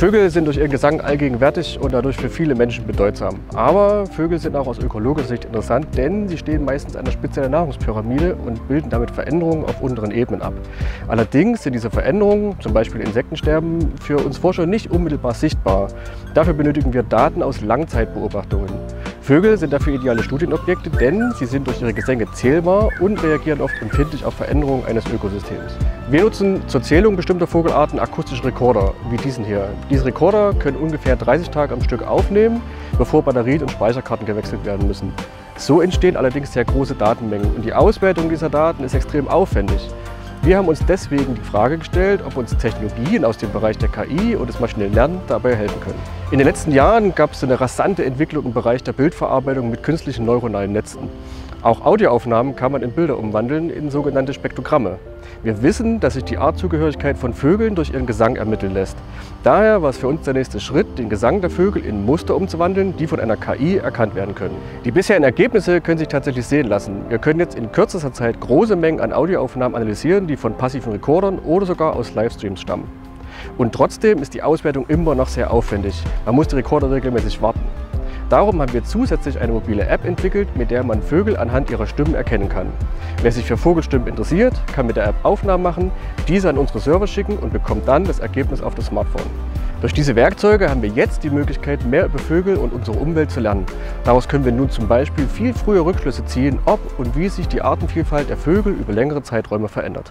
Vögel sind durch ihren Gesang allgegenwärtig und dadurch für viele Menschen bedeutsam. Aber Vögel sind auch aus ökologischer Sicht interessant, denn sie stehen meistens an der Spitze der Nahrungspyramide und bilden damit Veränderungen auf unteren Ebenen ab. Allerdings sind diese Veränderungen, zum Beispiel Insektensterben, für uns Forscher nicht unmittelbar sichtbar. Dafür benötigen wir Daten aus Langzeitbeobachtungen. Vögel sind dafür ideale Studienobjekte, denn sie sind durch ihre Gesänge zählbar und reagieren oft empfindlich auf Veränderungen eines Ökosystems. Wir nutzen zur Zählung bestimmter Vogelarten akustische Rekorder, wie diesen hier. Diese Rekorder können ungefähr 30 Tage am Stück aufnehmen, bevor Batterien und Speicherkarten gewechselt werden müssen. So entstehen allerdings sehr große Datenmengen und die Auswertung dieser Daten ist extrem aufwendig. Wir haben uns deswegen die Frage gestellt, ob uns Technologien aus dem Bereich der KI und des maschinellen Lernens dabei helfen können. In den letzten Jahren gab es eine rasante Entwicklung im Bereich der Bildverarbeitung mit künstlichen neuronalen Netzen. Auch Audioaufnahmen kann man in Bilder umwandeln in sogenannte Spektrogramme. Wir wissen, dass sich die Artzugehörigkeit von Vögeln durch ihren Gesang ermitteln lässt. Daher war es für uns der nächste Schritt, den Gesang der Vögel in Muster umzuwandeln, die von einer KI erkannt werden können. Die bisherigen Ergebnisse können sich tatsächlich sehen lassen. Wir können jetzt in kürzester Zeit große Mengen an Audioaufnahmen analysieren, die von passiven Rekordern oder sogar aus Livestreams stammen. Und trotzdem ist die Auswertung immer noch sehr aufwendig. Man muss die Rekorder regelmäßig warten. Darum haben wir zusätzlich eine mobile App entwickelt, mit der man Vögel anhand ihrer Stimmen erkennen kann. Wer sich für Vogelstimmen interessiert, kann mit der App Aufnahmen machen, diese an unsere Server schicken und bekommt dann das Ergebnis auf das Smartphone. Durch diese Werkzeuge haben wir jetzt die Möglichkeit, mehr über Vögel und unsere Umwelt zu lernen. Daraus können wir nun zum Beispiel viel früher Rückschlüsse ziehen, ob und wie sich die Artenvielfalt der Vögel über längere Zeiträume verändert.